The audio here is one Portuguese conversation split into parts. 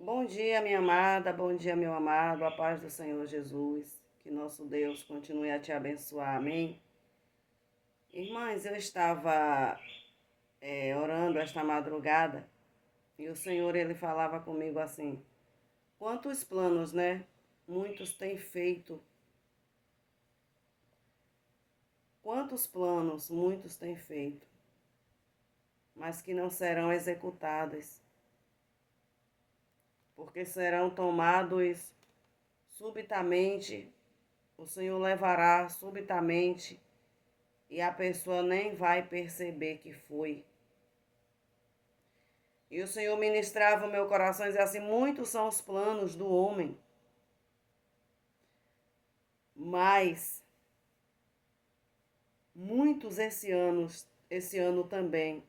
Bom dia, minha amada, bom dia, meu amado, a paz do Senhor Jesus, que nosso Deus continue a te abençoar, amém? Irmãs, eu estava orando esta madrugada e o Senhor, ele falava comigo assim, quantos planos, né? Muitos têm feito, quantos planos muitos têm feito, mas que não serão executados, porque serão tomados subitamente, o Senhor levará subitamente e a pessoa nem vai perceber que foi. E o Senhor ministrava o meu coração e dizia assim: muitos são os planos do homem, mas muitos esse ano também,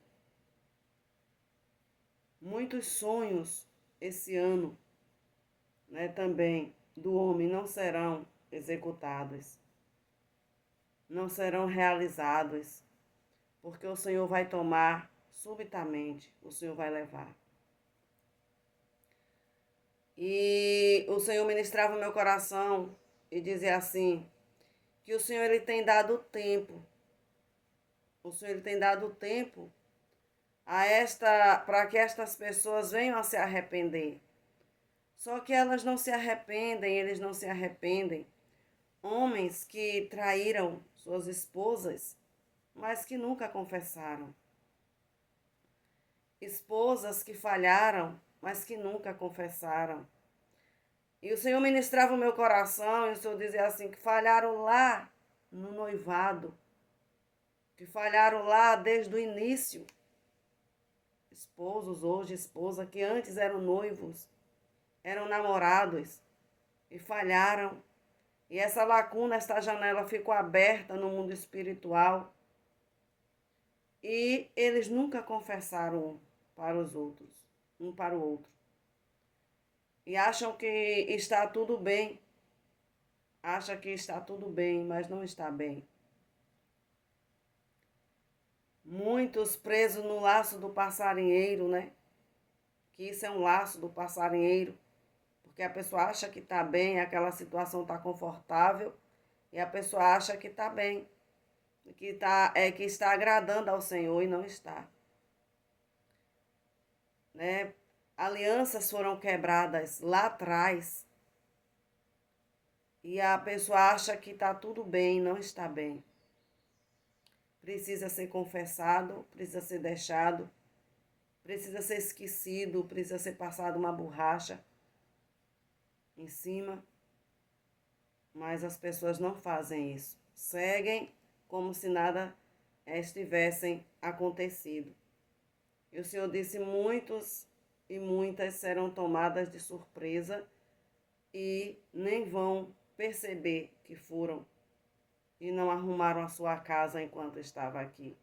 muitos sonhos esse ano, né, também do homem não serão executados, não serão realizados, porque o Senhor vai tomar subitamente, o Senhor vai levar. E o Senhor ministrava o meu coração e dizia assim, que o Senhor ele tem dado tempo. O Senhor ele tem dado tempo para que estas pessoas venham a se arrepender. Só que elas não se arrependem, eles não se arrependem. Homens que traíram suas esposas, mas que nunca confessaram. Esposas que falharam, mas que nunca confessaram. E o Senhor ministrava o meu coração, e o Senhor dizia assim, que falharam lá no noivado, que falharam lá desde o início. Esposos, hoje esposa, que antes eram noivos, eram namorados e falharam. E essa lacuna, essa janela ficou aberta no mundo espiritual. E eles nunca confessaram um para os outros, um para o outro. E acham que está tudo bem. Acham que está tudo bem, mas não está bem. Muitos presos no laço do passarinheiro, né? Que isso é um laço do passarinheiro, porque a pessoa acha que está bem, aquela situação está confortável, e a pessoa acha que está bem, que está agradando ao Senhor e não está. Né? Alianças foram quebradas lá atrás, e a pessoa acha que está tudo bem, não está bem. Precisa ser confessado, precisa ser deixado, precisa ser esquecido, precisa ser passado uma borracha em cima, mas as pessoas não fazem isso. Seguem como se nada estivessem acontecido. E o Senhor disse: muitos e muitas serão tomadas de surpresa e nem vão perceber que foram e não arrumaram a sua casa enquanto estava aqui.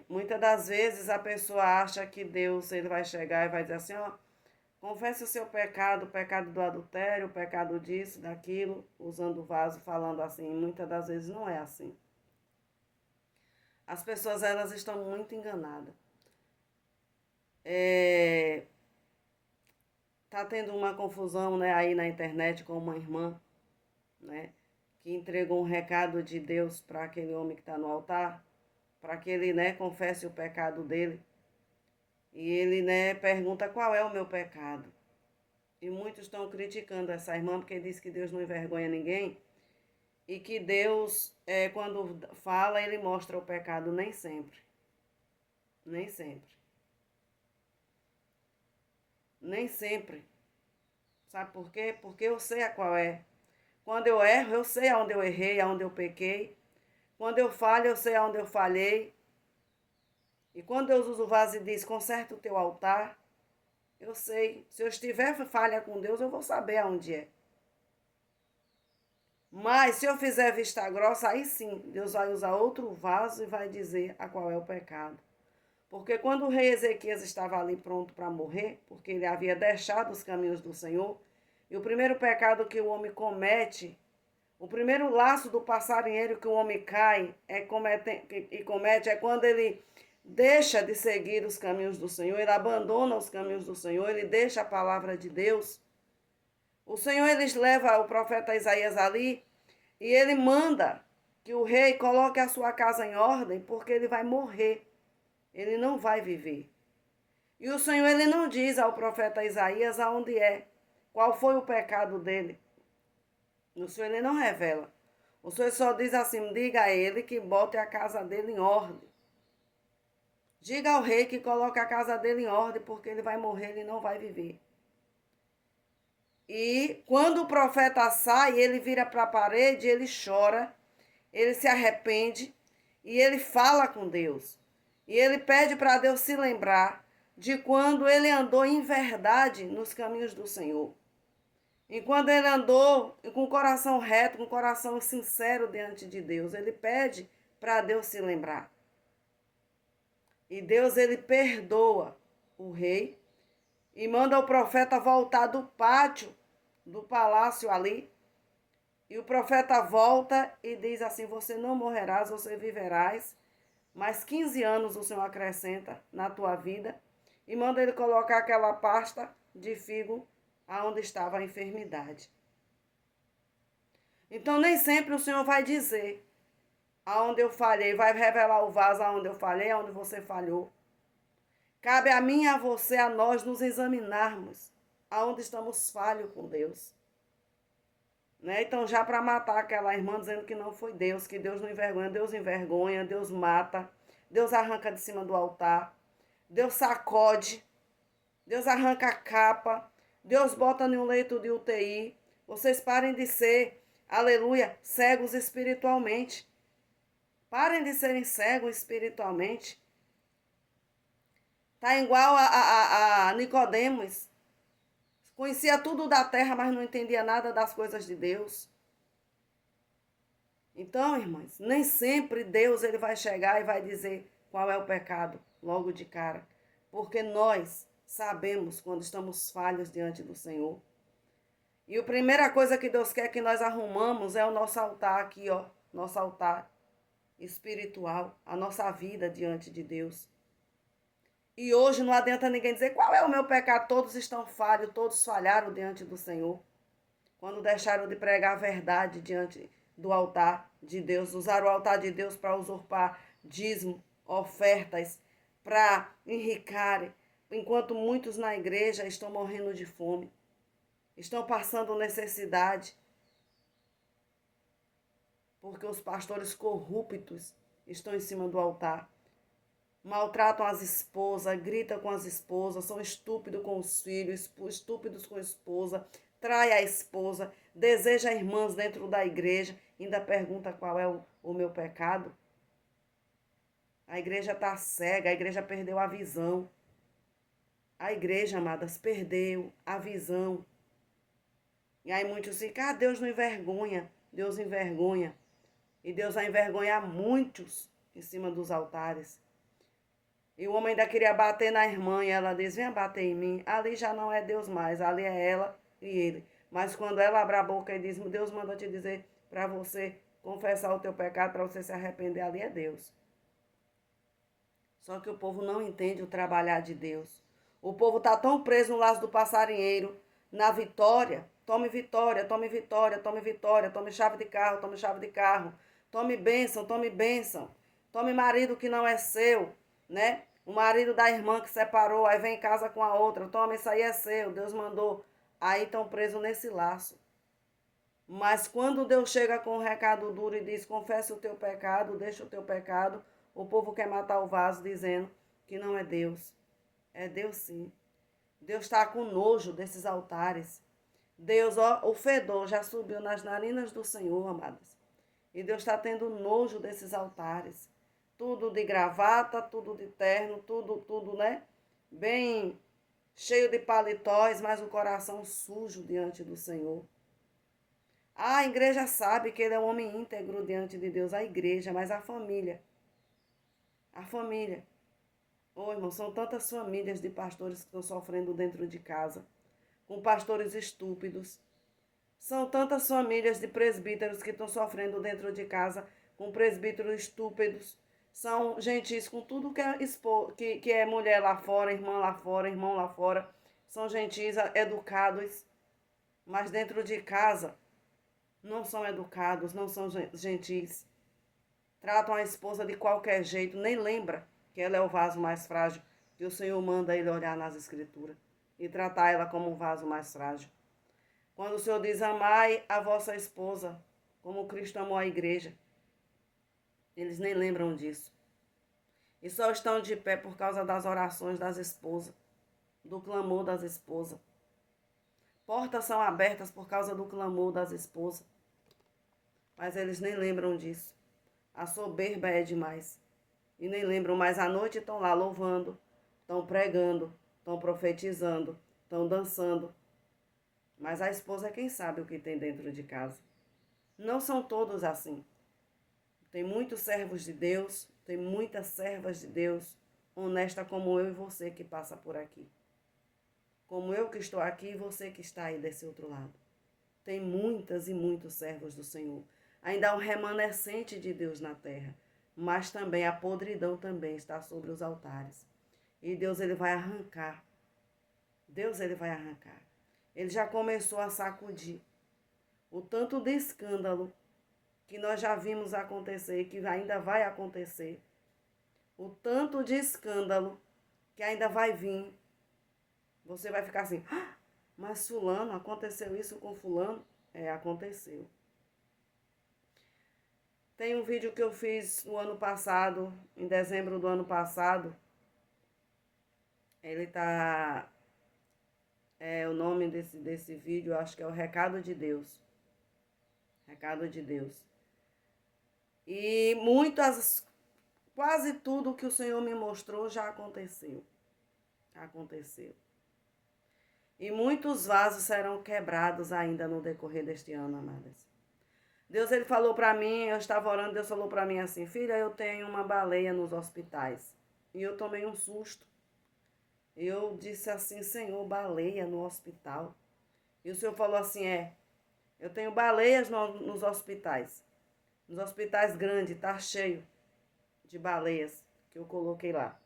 Muitas das vezes a pessoa acha que Deus ele vai chegar e vai dizer assim, ó, confesse o seu pecado, o pecado do adultério, o pecado disso, daquilo, usando o vaso, falando assim. Muitas das vezes não é assim. As pessoas, elas estão muito enganadas. Tá tendo uma confusão, né, aí na internet com uma irmã, né, que entregou um recado de Deus para aquele homem que está no altar, para que ele, né, confesse o pecado dele. E ele, né, pergunta qual é o meu pecado. E muitos estão criticando essa irmã porque diz que Deus não envergonha ninguém e que Deus, quando fala, ele mostra o pecado. Nem sempre. Nem sempre. Nem sempre. Sabe por quê? Porque eu sei a qual é. Quando eu erro, eu sei aonde eu errei, aonde eu pequei. Quando eu falho, eu sei aonde eu falhei. E quando Deus usa o vaso e diz, conserta o teu altar, eu sei. Se eu estiver falha com Deus, eu vou saber aonde é. Mas se eu fizer vista grossa, aí sim, Deus vai usar outro vaso e vai dizer a qual é o pecado. Porque quando o rei Ezequias estava ali pronto para morrer, porque ele havia deixado os caminhos do Senhor, e o primeiro pecado que o homem comete, o primeiro laço do passarinheiro que o homem cai comete é quando ele deixa de seguir os caminhos do Senhor, ele abandona os caminhos do Senhor, ele deixa a palavra de Deus. O Senhor, ele leva o profeta Isaías ali e ele manda que o rei coloque a sua casa em ordem, porque ele vai morrer, ele não vai viver. E o Senhor, ele não diz ao profeta Isaías aonde é, qual foi o pecado dele. O Senhor, ele não revela. O Senhor só diz assim, diga a ele que bote a casa dele em ordem. Diga ao rei que coloque a casa dele em ordem, porque ele vai morrer, ele não vai viver. E quando o profeta sai, ele vira para a parede, ele chora, ele se arrepende e ele fala com Deus. E ele pede para Deus se lembrar de quando ele andou em verdade nos caminhos do Senhor. E quando ele andou com o coração reto, com o coração sincero diante de Deus, ele pede para Deus se lembrar. E Deus, ele perdoa o rei e manda o profeta voltar do pátio, do palácio ali. E o profeta volta e diz assim, você não morrerás, você viverás. Mais 15 anos o Senhor acrescenta na tua vida. E manda ele colocar aquela pasta de figo aonde estava a enfermidade. Então nem sempre o Senhor vai dizer aonde eu falhei, vai revelar o vaso aonde eu falhei, aonde você falhou. Cabe a mim e a você, a nós, nos examinarmos aonde estamos falhos com Deus. Né? Então, já para matar aquela irmã dizendo que não foi Deus, que Deus não envergonha, Deus mata, Deus arranca de cima do altar, Deus sacode, Deus arranca a capa, Deus bota em um leito de UTI. Vocês parem de ser, aleluia, cegos espiritualmente. Parem de serem cegos espiritualmente. Tá igual a Nicodemos. Conhecia tudo da terra, mas não entendia nada das coisas de Deus. Então, irmãs, nem sempre Deus ele vai chegar e vai dizer qual é o pecado logo de cara. Porque nós sabemos quando estamos falhos diante do Senhor. E a primeira coisa que Deus quer que nós arrumamos é o nosso altar aqui, ó. Nosso altar espiritual, a nossa vida diante de Deus. E hoje não adianta ninguém dizer qual é o meu pecado. Todos estão falhos, todos falharam diante do Senhor. Quando deixaram de pregar a verdade diante do altar de Deus, usaram o altar de Deus para usurpar dízimo, ofertas, para enricarem, enquanto muitos na igreja estão morrendo de fome, estão passando necessidade, porque os pastores corruptos estão em cima do altar. Maltratam as esposas, gritam com as esposas, são estúpidos com os filhos, estúpidos com a esposa, trai a esposa, deseja irmãs dentro da igreja, ainda pergunta qual é o meu pecado. A igreja está cega, a igreja perdeu a visão. A igreja, amadas, perdeu a visão. E aí muitos ficam, Deus não envergonha. Deus envergonha. E Deus vai envergonhar muitos em cima dos altares. E o homem ainda queria bater na irmã e ela diz, venha bater em mim. Ali já não é Deus mais, ali é ela e ele. Mas quando ela abre a boca e diz, Deus mandou te dizer para você confessar o teu pecado, para você se arrepender, ali é Deus. Só que o povo não entende o trabalhar de Deus. O povo está tão preso no laço do passarinheiro, na vitória. Tome vitória, tome vitória, tome vitória, tome chave de carro, tome chave de carro. Tome bênção, tome bênção. Tome marido que não é seu, né? O marido da irmã que separou, aí vem em casa com a outra. Toma, isso aí é seu, Deus mandou. Aí estão presos nesse laço. Mas quando Deus chega com um recado duro e diz, confessa o teu pecado, deixa o teu pecado, o povo quer matar o vaso dizendo que não é Deus. É Deus sim. Deus está com nojo desses altares. Deus, ó, o fedor já subiu nas narinas do Senhor, amadas. E Deus está tendo nojo desses altares. Tudo de gravata, tudo de terno, tudo, né? Bem cheio de paletóis, mas o coração sujo diante do Senhor. A igreja sabe que ele é um homem íntegro diante de Deus, a igreja, mas a família. A família. Ô, irmão, são tantas famílias de pastores que estão sofrendo dentro de casa, com pastores estúpidos. São tantas famílias de presbíteros que estão sofrendo dentro de casa, com presbíteros estúpidos, São gentis com tudo que é mulher lá fora, irmã lá fora, irmão lá fora. São gentis, educados, mas dentro de casa não são educados, não são gentis. Tratam a esposa de qualquer jeito, nem lembra que ela é o vaso mais frágil, que o Senhor manda ele olhar nas Escrituras e tratar ela como um vaso mais frágil. Quando o Senhor diz: amai a vossa esposa, como Cristo amou a igreja, eles nem lembram disso. E só estão de pé por causa das orações das esposas, do clamor das esposas. Portas são abertas por causa do clamor das esposas. Mas eles nem lembram disso. A soberba é demais. E nem lembram, mas à noite estão lá louvando, estão pregando, estão profetizando, estão dançando. Mas a esposa é quem sabe o que tem dentro de casa. Não são todos assim. Tem muitos servos de Deus, tem muitas servas de Deus, honesta como eu e você que passa por aqui. Como eu que estou aqui e você que está aí desse outro lado. Tem muitas e muitos servos do Senhor. Ainda há um remanescente de Deus na terra, mas também a podridão também está sobre os altares. E Deus ele vai arrancar. Deus ele vai arrancar. Ele já começou a sacudir o tanto de escândalo que nós já vimos acontecer e que ainda vai acontecer. O tanto de escândalo que ainda vai vir. Você vai ficar assim: ah, mas fulano, aconteceu isso com fulano? É, aconteceu. Tem um vídeo que eu fiz no ano passado, em dezembro do ano passado. Ele tá... o nome desse vídeo, acho que é o Recado de Deus. Recado de Deus. E quase tudo que o Senhor me mostrou já aconteceu. Aconteceu. E muitos vasos serão quebrados ainda no decorrer deste ano, amadas. Deus ele falou para mim, eu estava orando, Deus falou para mim assim: filha, eu tenho uma baleia nos hospitais. E eu tomei um susto. Eu disse assim: Senhor, baleia no hospital? E o Senhor falou assim: eu tenho baleias nos hospitais. Nos hospitais grandes, tá cheio de baleias que eu coloquei lá.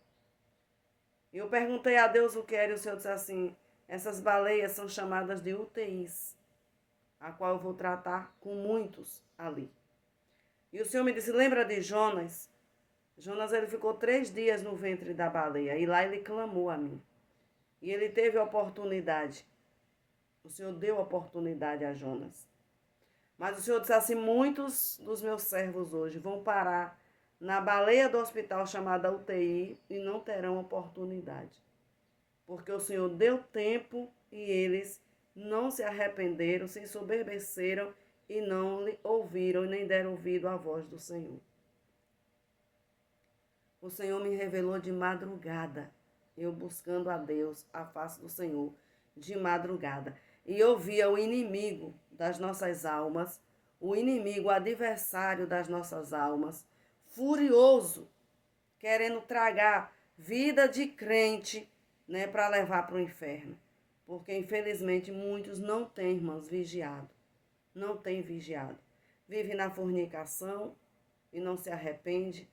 E eu perguntei a Deus o que era, e o Senhor disse assim: essas baleias são chamadas de UTIs, a qual eu vou tratar com muitos ali. E o Senhor me disse: lembra de Jonas? Jonas ele ficou 3 dias no ventre da baleia, e lá ele clamou a mim. E ele teve oportunidade. O Senhor deu oportunidade a Jonas. Mas o Senhor disse assim: muitos dos meus servos hoje vão parar na baleia do hospital chamada UTI e não terão oportunidade. Porque o Senhor deu tempo e eles não se arrependeram, se ensoberbeceram e não lhe ouviram nem deram ouvido à voz do Senhor. O Senhor me revelou de madrugada, eu buscando a Deus, a face do Senhor, de madrugada. E eu via o inimigo das nossas almas, o inimigo, o adversário das nossas almas, furioso, querendo tragar vida de crente, né, para levar para o inferno. Porque, infelizmente, muitos não têm, irmãos, vigiado. Não têm vigiado. Vive na fornicação e não se arrepende.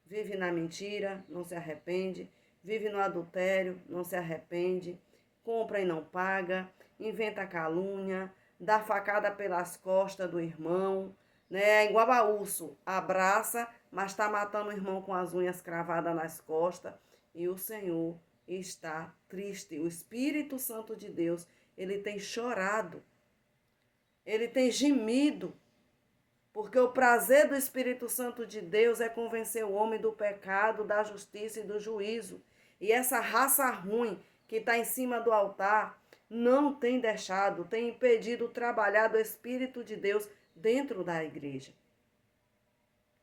Vive na mentira, não se arrepende. Vive no adultério, não se arrepende. Compra e não paga. Inventa calúnia. Dá facada pelas costas do irmão. Né? Igual a urso. Abraça, mas está matando o irmão com as unhas cravadas nas costas. E o Senhor está triste. O Espírito Santo de Deus, ele tem chorado. Ele tem gemido. Porque o prazer do Espírito Santo de Deus é convencer o homem do pecado, da justiça e do juízo. E essa raça ruim que está em cima do altar não tem deixado, tem impedido o trabalhar do Espírito de Deus dentro da igreja.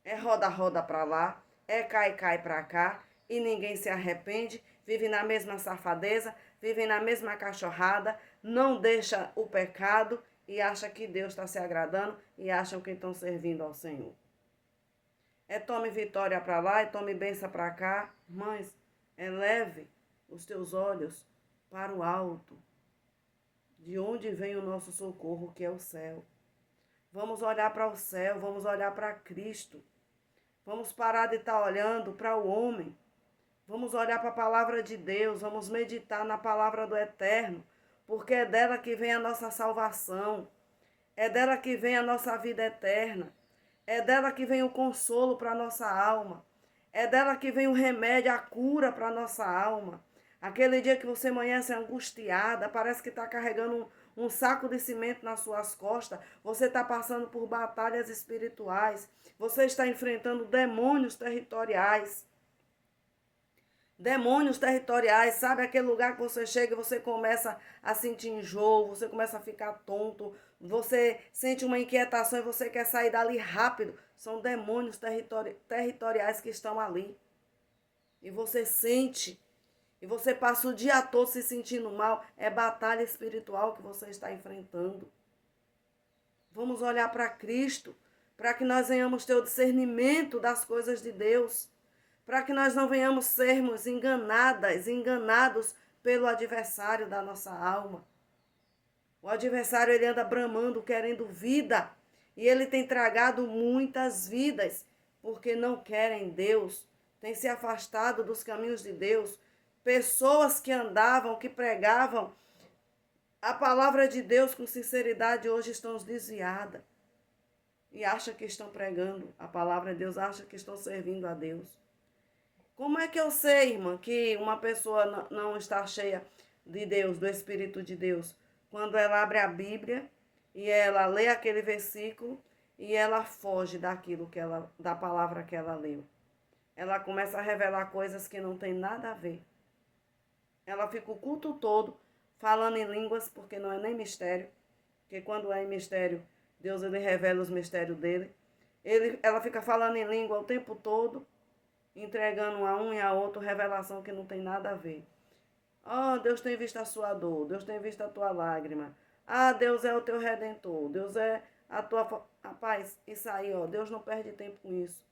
É roda para lá, é cai para cá, e ninguém se arrepende, vive na mesma safadeza, vive na mesma cachorrada, não deixa o pecado e acha que Deus está se agradando e acham que estão servindo ao Senhor. É tome vitória para lá e tome bênção para cá. Mães, eleve os teus olhos para o alto, de onde vem o nosso socorro, que é o céu. Vamos olhar para o céu, vamos olhar para Cristo. Vamos parar de estar olhando para o homem. Vamos olhar para a palavra de Deus, vamos meditar na palavra do Eterno, porque é dela que vem a nossa salvação, é dela que vem a nossa vida eterna, é dela que vem o consolo para a nossa alma, é dela que vem o remédio, a cura para a nossa alma. Aquele dia que você amanhece angustiada, parece que está carregando um saco de cimento nas suas costas, você está passando por batalhas espirituais, você está enfrentando demônios territoriais. Demônios territoriais, sabe? Aquele lugar que você chega e você começa a sentir enjoo, você começa a ficar tonto, você sente uma inquietação e você quer sair dali rápido. São demônios territoriais que estão ali. E você sente, e você passa o dia todo se sentindo mal. É batalha espiritual que você está enfrentando. Vamos olhar para Cristo, para que nós venhamos ter o discernimento das coisas de Deus, para que nós não venhamos sermos enganados pelo adversário da nossa alma. O adversário, ele anda bramando, querendo vida, e ele tem tragado muitas vidas, porque não querem Deus, tem se afastado dos caminhos de Deus. Pessoas que andavam, que pregavam a palavra de Deus com sinceridade, hoje estão desviadas. E acham que estão pregando a palavra de Deus, acham que estão servindo a Deus. Como é que eu sei, irmã, que uma pessoa não está cheia de Deus, do Espírito de Deus? Quando ela abre a Bíblia e ela lê aquele versículo e ela foge da palavra que ela leu. Ela começa a revelar coisas que não tem nada a ver. Ela fica o culto todo falando em línguas, porque não é nem mistério. Porque quando é em mistério, Deus ele revela os mistérios dele. Ela fica falando em língua o tempo todo, entregando a um e a outro revelação que não tem nada a ver. Oh, Deus tem visto a sua dor, Deus tem visto a tua lágrima. Ah, Deus é o teu redentor, Deus é a tua... Rapaz, isso aí, ó, Deus não perde tempo com isso.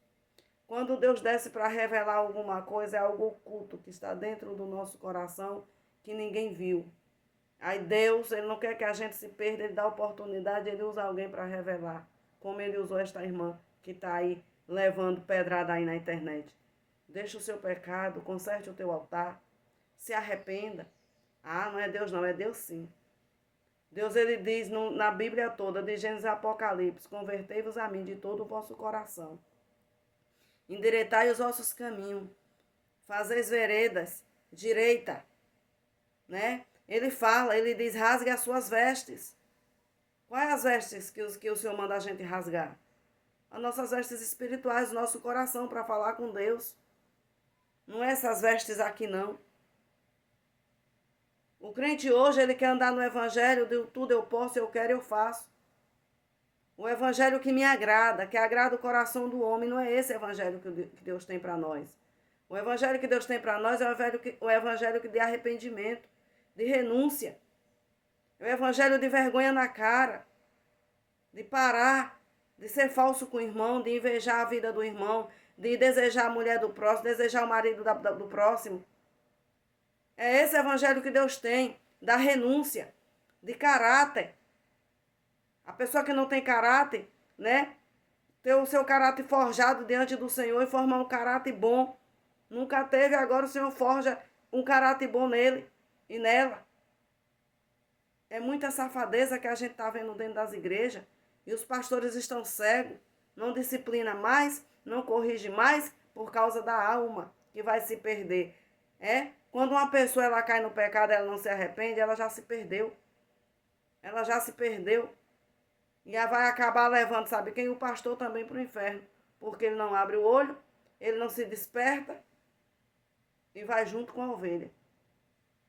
Quando Deus desce para revelar alguma coisa, é algo oculto que está dentro do nosso coração, que ninguém viu. Aí Deus, ele não quer que a gente se perda, ele dá oportunidade, ele usa alguém para revelar. Como ele usou esta irmã que está aí levando pedrada aí na internet. Deixa o seu pecado, conserte o teu altar, se arrependa. Ah, não é Deus não, é Deus sim. Deus ele diz na Bíblia toda, de Gênesis a Apocalipse, convertei-vos a mim de todo o vosso coração. Endireitai os vossos caminhos, fazeis veredas direita, né? Ele fala, ele diz, rasgue as suas vestes. Quais as vestes que o Senhor manda a gente rasgar? As nossas vestes espirituais, o nosso coração para falar com Deus. Não é essas vestes aqui não. O crente hoje, ele quer andar no evangelho de tudo eu posso, eu quero, eu faço. O evangelho que me agrada, que agrada o coração do homem, não é esse evangelho que Deus tem para nós. O evangelho que Deus tem para nós é o evangelho que de arrependimento, de renúncia. É o evangelho de vergonha na cara, de parar, de ser falso com o irmão, de invejar a vida do irmão, de desejar a mulher do próximo, desejar o marido do próximo. É esse evangelho que Deus tem, da renúncia, de caráter. A pessoa que não tem caráter, né? Ter o seu caráter forjado diante do Senhor e formar um caráter bom. Nunca teve, agora o Senhor forja um caráter bom nele e nela. É muita safadeza que a gente está vendo dentro das igrejas. E os pastores estão cegos. Não disciplina mais, não corrige mais por causa da alma que vai se perder. Quando uma pessoa ela cai no pecado, ela não se arrepende, ela já se perdeu. Ela já se perdeu. E vai acabar levando, sabe quem? O pastor também para o inferno. Porque ele não abre o olho, ele não se desperta e vai junto com a ovelha.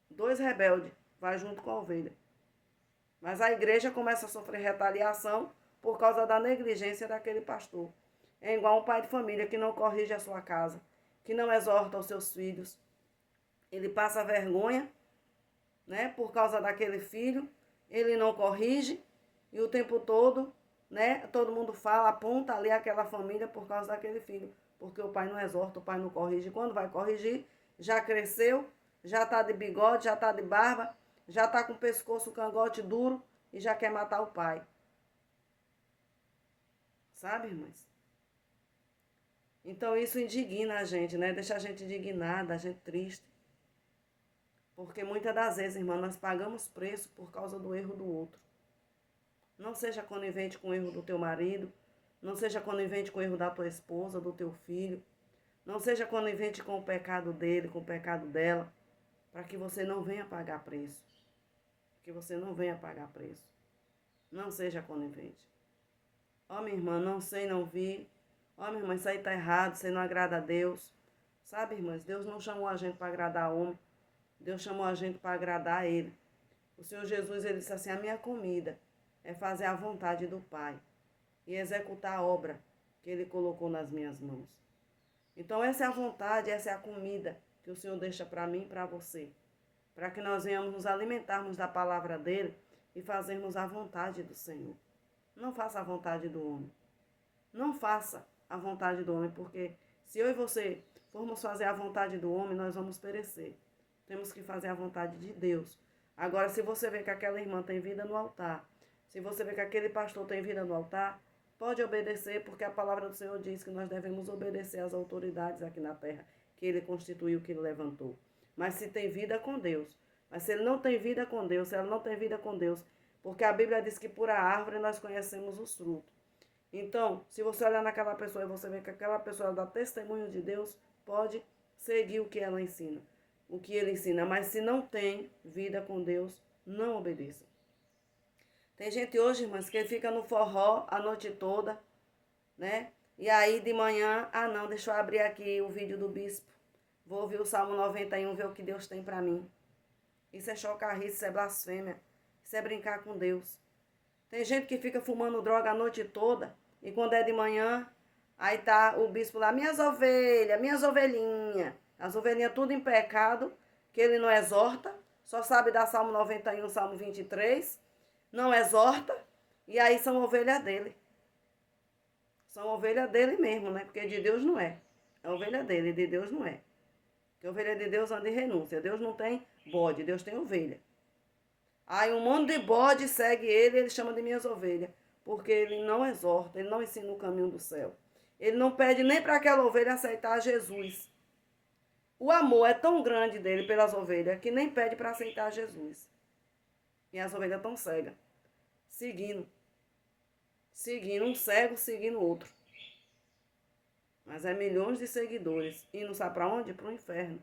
2 rebeldes, vai junto com a ovelha. Mas a igreja começa a sofrer retaliação por causa da negligência daquele pastor. É igual um pai de família que não corrige a sua casa, que não exorta os seus filhos. Ele passa vergonha, né, por causa daquele filho, ele não corrige. E o tempo todo, né, todo mundo fala, aponta ali aquela família por causa daquele filho. Porque o pai não exorta, o pai não corrige. Quando vai corrigir, já cresceu, já está de bigode, já está de barba, já está com o pescoço, o cangote duro e já quer matar o pai. Sabe, irmãs? Então isso indigna a gente, né? Deixa a gente indignada, a gente triste. Porque muitas das vezes, irmã, nós pagamos preço por causa do erro do outro. Não seja conivente com o erro do teu marido, não seja conivente com o erro da tua esposa, do teu filho. Não seja conivente com o pecado dele, com o pecado dela, para que você não venha pagar preço. Que você não venha pagar preço. Não seja conivente. Ó, minha irmã, não sei, não vi. Ó, minha irmã, isso aí tá errado, isso aí não agrada a Deus. Sabe, irmãs, Deus não chamou a gente para agradar homem. Deus chamou a gente para agradar a Ele. O Senhor Jesus, Ele disse assim, a minha comida é fazer a vontade do Pai e executar a obra que Ele colocou nas minhas mãos. Então essa é a vontade, essa é a comida que o Senhor deixa para mim e para você. Para que nós venhamos nos alimentarmos da palavra dEle e fazermos a vontade do Senhor. Não faça a vontade do homem. Não faça a vontade do homem, porque se eu e você formos fazer a vontade do homem, nós vamos perecer. Temos que fazer a vontade de Deus. Agora, se você vê que aquela irmã tem vida no altar, se você vê que aquele pastor tem vida no altar, pode obedecer, porque a palavra do Senhor diz que nós devemos obedecer às autoridades aqui na terra, que Ele constituiu, que Ele levantou. Mas se tem vida com Deus, mas se ele não tem vida com Deus, se ela não tem vida com Deus, porque a Bíblia diz que por a árvore nós conhecemos os frutos. Então, se você olhar naquela pessoa e você vê que aquela pessoa dá testemunho de Deus, pode seguir o que ela ensina, o que ele ensina. Mas se não tem vida com Deus, não obedeça. Tem gente hoje, irmãs, que fica no forró a noite toda, né? E aí de manhã, não, deixa eu abrir aqui o vídeo do bispo. Vou ouvir o Salmo 91, ver o que Deus tem para mim. Isso é chocarrice, isso é blasfêmia. Isso é brincar com Deus. Tem gente que fica fumando droga a noite toda. E quando é de manhã, aí tá o bispo lá, minhas ovelhas, minhas ovelhinhas. As ovelhinhas tudo em pecado, que ele não exorta. Só sabe dar Salmo 91, Salmo 23. Não exorta. E aí são ovelhas dele. São ovelhas dele mesmo, né? Porque de Deus não é. É ovelha dele, de Deus não é. Porque ovelha de Deus anda em renúncia. Deus não tem bode, Deus tem ovelha. Aí um monte de bode segue ele, ele chama de minhas ovelhas. Porque ele não exorta, ele não ensina o caminho do céu. Ele não pede nem para aquela ovelha aceitar Jesus. O amor é tão grande dele pelas ovelhas que nem pede para aceitar Jesus. E as ovelhas estão cegas. Seguindo. Seguindo um cego, seguindo o outro. Mas é milhões de seguidores. E não sabe para onde? Para o inferno.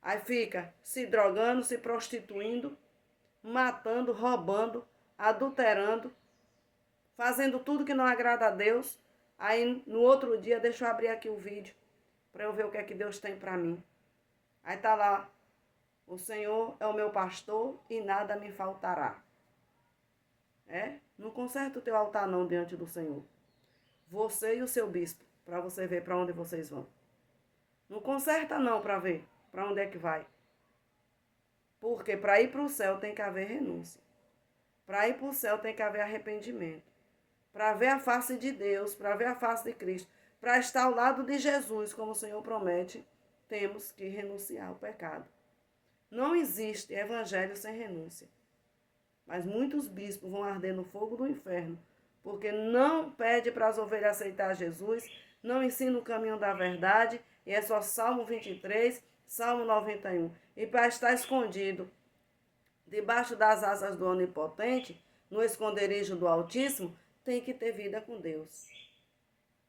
Aí fica se drogando, se prostituindo, matando, roubando, adulterando, fazendo tudo que não agrada a Deus. Aí no outro dia, deixa eu abrir aqui o vídeo para eu ver o que é que Deus tem para mim. Aí tá lá, o Senhor é o meu pastor e nada me faltará. Não conserta o teu altar não diante do Senhor. Você e o seu bispo, para você ver para onde vocês vão. Não conserta não para ver para onde é que vai. Porque para ir para o céu tem que haver renúncia. Para ir para o céu tem que haver arrependimento. Para ver a face de Deus, para ver a face de Cristo, para estar ao lado de Jesus, como o Senhor promete, temos que renunciar ao pecado. Não existe evangelho sem renúncia. Mas muitos bispos vão arder no fogo do inferno, porque não pede para as ovelhas aceitar Jesus, não ensina o caminho da verdade, e é só Salmo 23, Salmo 91. E para estar escondido debaixo das asas do Onipotente, no esconderijo do Altíssimo, tem que ter vida com Deus.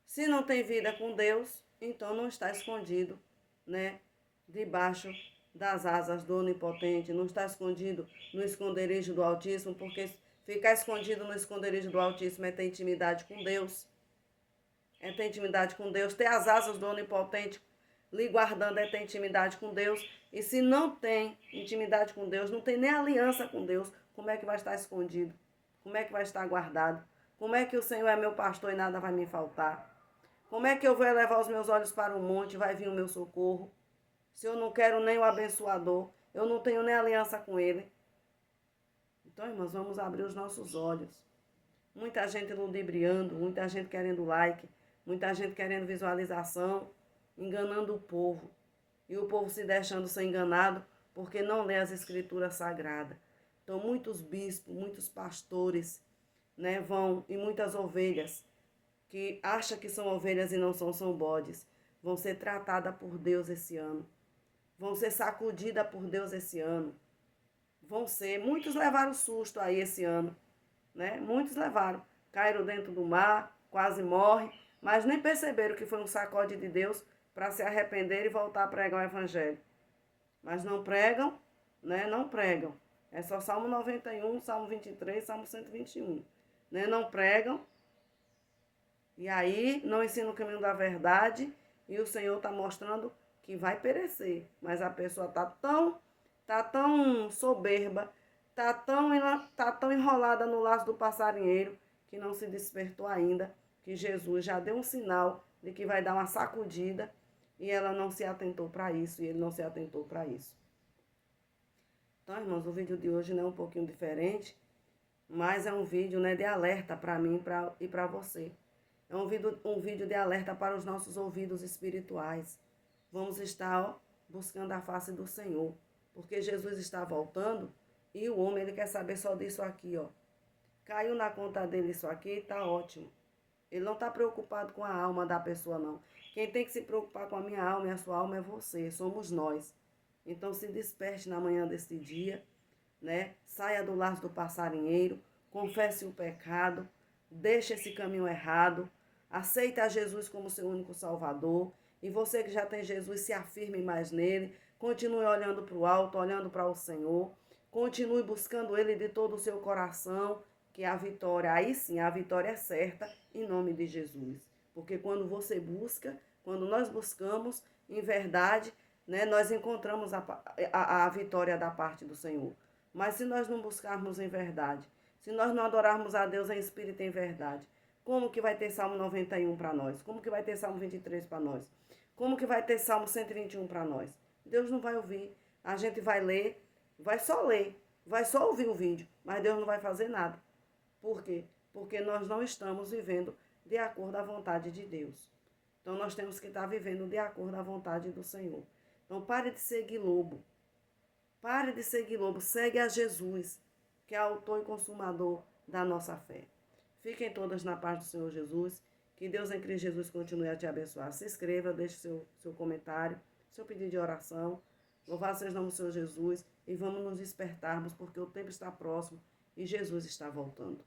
Se não tem vida com Deus, então não está escondido, né, debaixo das asas do Onipotente, não está escondido no esconderijo do Altíssimo, porque ficar escondido no esconderijo do Altíssimo é ter intimidade com Deus. É ter intimidade com Deus, ter as asas do Onipotente lhe guardando é ter intimidade com Deus. E se não tem intimidade com Deus, não tem nem aliança com Deus, como é que vai estar escondido? Como é que vai estar guardado? Como é que o Senhor é meu pastor e nada vai me faltar? Como é que eu vou elevar os meus olhos para o monte e vai vir o meu socorro? Se eu não quero nem o abençoador, eu não tenho nem aliança com ele. Então, irmãos, vamos abrir os nossos olhos. Muita gente ludibriando, muita gente querendo like, muita gente querendo visualização, enganando o povo. E o povo se deixando ser enganado porque não lê as escrituras sagradas. Então, muitos bispos, muitos pastores, né, vão, e muitas ovelhas, que acha que são ovelhas e não são, são bodes, vão ser tratadas por Deus esse ano. Vão ser sacudidas por Deus esse ano. Muitos levaram susto aí esse ano, né? Muitos levaram, caíram dentro do mar, quase morrem, mas nem perceberam que foi um sacode de Deus para se arrepender e voltar a pregar o evangelho. Mas não pregam, né? Não pregam. É só Salmo 91, Salmo 23, Salmo 121. Né? Não pregam. E aí não ensinam o caminho da verdade. E o Senhor está mostrando que vai perecer. Mas a pessoa tá tão soberba, tá tão enrolada no laço do passarinheiro, que não se despertou ainda, que Jesus já deu um sinal de que vai dar uma sacudida, e ela não se atentou para isso, e ele não se atentou para isso. Então, irmãos, o vídeo de hoje, né, é um pouquinho diferente, mas é um vídeo, né, de alerta para mim e para você. É um vídeo de alerta para os nossos ouvidos espirituais. Vamos estar, ó, buscando a face do Senhor, porque Jesus está voltando e o homem, ele quer saber só disso aqui, ó. Caiu na conta dele isso aqui, tá ótimo. Ele não está preocupado com a alma da pessoa, não. Quem tem que se preocupar com a minha alma e a sua alma é você, somos nós. Então se desperte na manhã deste dia, né? Saia do laço do passarinheiro, confesse o pecado, deixe esse caminho errado, aceite a Jesus como seu único salvador. E você que já tem Jesus, se afirme mais nele, continue olhando para o alto, olhando para o Senhor, continue buscando ele de todo o seu coração, que a vitória, aí sim, a vitória é certa, em nome de Jesus. Porque quando você busca, quando nós buscamos, em verdade, né, nós encontramos a vitória da parte do Senhor. Mas se nós não buscarmos em verdade, se nós não adorarmos a Deus em espírito e em verdade, como que vai ter Salmo 91 para nós? Como que vai ter Salmo 23 para nós? Como que vai ter Salmo 121 para nós? Deus não vai ouvir. A gente vai ler, vai só ouvir o vídeo, mas Deus não vai fazer nada. Por quê? Porque nós não estamos vivendo de acordo à vontade de Deus. Então nós temos que estar vivendo de acordo à vontade do Senhor. Então pare de seguir lobo. Pare de seguir lobo. Segue a Jesus, que é autor e consumador da nossa fé. Fiquem todas na paz do Senhor Jesus. Que Deus em Cristo Jesus continue a te abençoar. Se inscreva, deixe seu comentário, seu pedido de oração. Louvado seja o nome do Senhor Jesus. E vamos nos despertarmos, porque o tempo está próximo e Jesus está voltando.